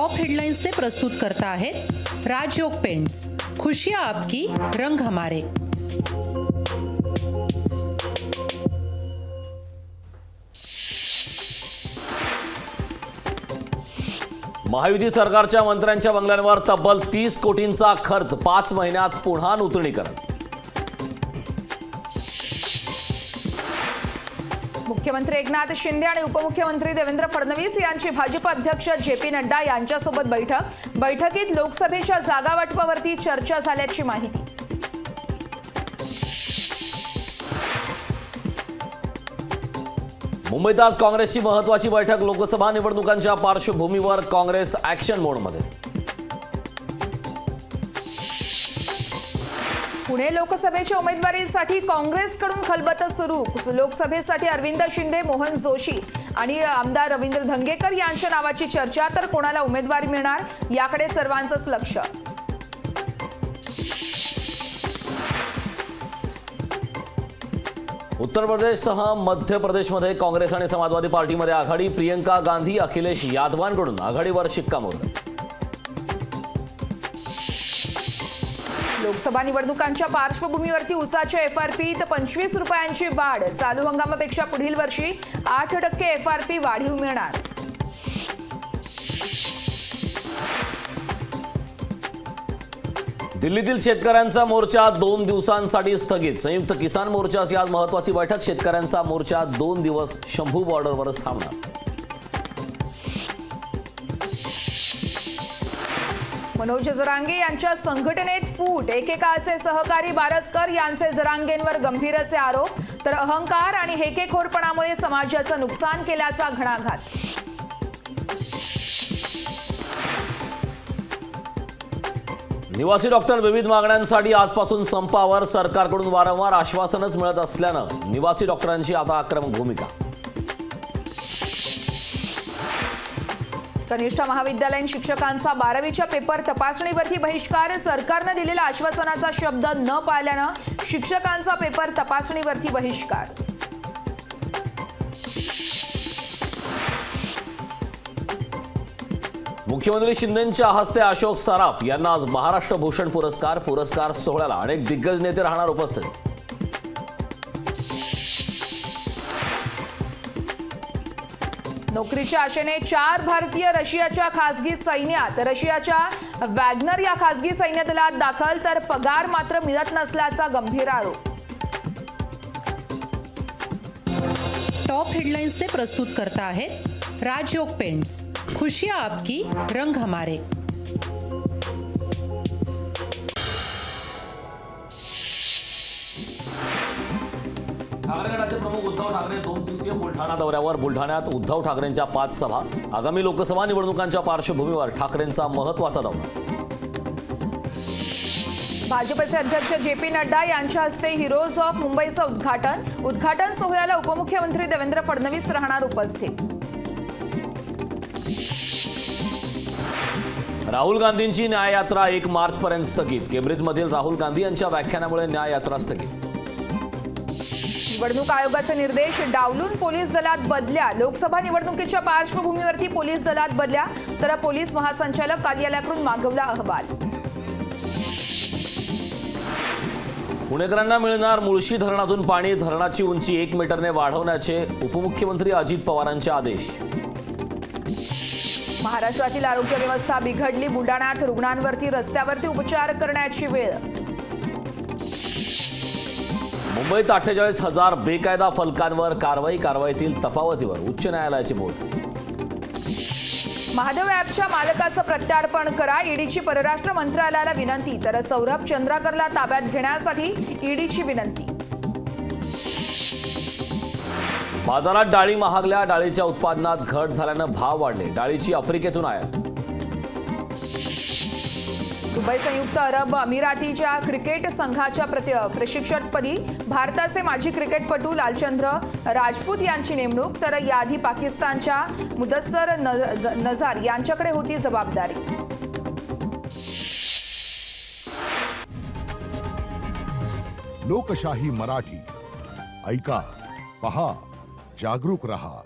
Top headlines से प्रस्तुत करता है राजयोग पेंट्स, खुशियां आपकी, रंग हमारे। महायुती सरकारच्या मंत्र्यांच्या बंगल्यांवर तब्बल 30 कोटींचा खर्च, 5 महिन्यात पुन्हा नूतनीकरण। मुख्यमंत्री एकनाथ शिंदे आणि उपमुख्यमंत्री देवेंद्र फडणवीस यांची भाजप अध्यक्ष जे.पी. नड्डा यांच्यासोबत बैठकीत लोकसभेच्या जागा वाटपावरती चर्चा झाल्याची माहिती। मुंबईत आज काँग्रेसची महत्त्वाची बैठक, लोकसभा निवडणुकांच्या पार्श्वभूमीवर काँग्रेस ॲक्शन मोडमध्ये। पुणे लोकसभेच्या उमेदवारीसाठी काँग्रेसकडून खलबतं सुरू। लोकसभेसाठी अरविंद शिंदे, मोहन जोशी आणि आमदार रवींद्र धंगेकर यांच्या नावाची चर्चा, तर कोणाला उमेदवारी मिळणार याकडे सर्वांचंच लक्ष। उत्तर प्रदेशसह मध्य प्रदेशमध्ये काँग्रेस आणि समाजवादी पार्टीमध्ये आघाडी, प्रियंका गांधी, अखिलेश यादवांकडून आघाडीवर शिक्कामोर्तब। लोकसभा निवडणुकांच्या पार्श्वभूमीवरती ऊसाच्या एफआरपीत 25 रुपयांची वाढ, चालू हंगामापेक्षा पुढील वर्षी 8% एफआरपी वाढीव मिळणार। दिल्लीतील शेतकऱ्यांचा मोर्चा 2 दिवसांसाठी स्थगित, संयुक्त किसान मोर्चाची आज महत्त्वाची बैठक, शेतकऱ्यांचा मोर्चा 2 दिवस शंभू बॉर्डरवरच थांबणार। मनोज जरांगे यांच्या संघटनेत फूट, एकेकाचे सहकारी बारसकर यांचे जरांगेंवर गंभीर असे आरोप, तर अहंकार आणि हेकेखोरपणामुळे समाजाचं नुकसान केल्याचा घणाघात। निवासी डॉक्टर विविध मागण्यांसाठी आजपासून संपावर, सरकारकडून वारंवार आश्वासनच मिळत असल्यानं निवासी डॉक्टरांची आता आक्रमक भूमिका। कनिष्ठ महाविद्यालयीन शिक्षकांचा 12वीच्या पेपर तपासणीवरती बहिष्कार, सरकारनं दिलेल्या आश्वासनाचा शब्द न पाळल्यानं शिक्षकांचा पेपर तपासणीवरती बहिष्कार। मुख्यमंत्री शिंदेंच्या हस्ते अशोक सराफ यांना आज महाराष्ट्र भूषण पुरस्कार सोहळ्याला अनेक दिग्गज नेते राहणार उपस्थित। नोकरीच्या आशेने 4 भारतीय रशियाच्या खासगी सैन्यात, रशियाच्या वॅग्नर या खासगी सैन्य दलात दाखल, तर पगार मात्र मिळत नसल्याचा गंभीर आरोप। टॉप हेडलाइन्स से प्रस्तुत करता है राजयोग पेंट्स, खुशियां आपकी, रंग हमारे। ठाकरे गटाचे प्रमुख उद्धव ठाकरे 2 दिवसीय बुलढाणा दौऱ्यावर, बुलढाण्यात उद्धव ठाकरेंच्या 5 सभा, आगामी लोकसभा निवडणुकांच्या पार्श्वभूमीवर ठाकरेंचा महत्त्वाचा दौरा। भाजपचे अध्यक्ष जे.पी. नड्डा यांच्या हस्ते हिरोज ऑफ मुंबईचं उद्घाटन सोहळ्याला उपमुख्यमंत्री देवेंद्र फडणवीस राहणार उपस्थित। राहुल गांधींची न्याययात्रा 1 मार्चपर्यंत स्थगित, केम्ब्रिजमधील राहुल गांधी यांच्या व्याख्यानामुळे न्याययात्रा स्थगित। निवडणूक आयोगाचे निर्देश डावलून पोलीस दलात बदल्या, लोकसभा निवडणुकीच्या पार्श्वभूमीवरती पोलीस दलात बदल्या, तर पोलीस महासंचालक कार्यालयाकडून मागवला अहवाल। पुणेकरांना मिळणार मुळशी धरणातून पाणी, धरणाची उंची 1 मीटरने वाढवण्याचे उपमुख्यमंत्री अजित पवारांचे आदेश। महाराष्ट्रातील आरोग्य व्यवस्था बिघडली, बुलढाण्यात रुग्णांवरती रस्त्यावरती उपचार करण्याची वेळ। मुंबईत 48,000 बेकायदा फलकांवर कारवाईतील तफावतीवर उच्च न्यायालयाची बोल। महादेव ॲपच्या मालकाचं प्रत्यार्पण करा, ईडीची परराष्ट्र मंत्रालयाला विनंती, तर सौरभ चंद्राकरला ताब्यात घेण्यासाठी ईडीची विनंती। बाजारात डाळी महागल्या, डाळीच्या उत्पादनात घट झाल्यानं भाव वाढले, डाळीची आफ्रिकेतून आयात। दुबई संयुक्त अरब अमिरातीच्या क्रिकेट संघाच्या प्रशिक्षकपदी भारताचे माजी क्रिकेटपटू लालचंद्र राजपूत यांची नेमणूक, तर याआधी पाकिस्तानच्या मुदस्सर नजार यांच्याकडे होती जबाबदारी। लोकशाही मराठी, ऐका, पहा, जागरूक रहा।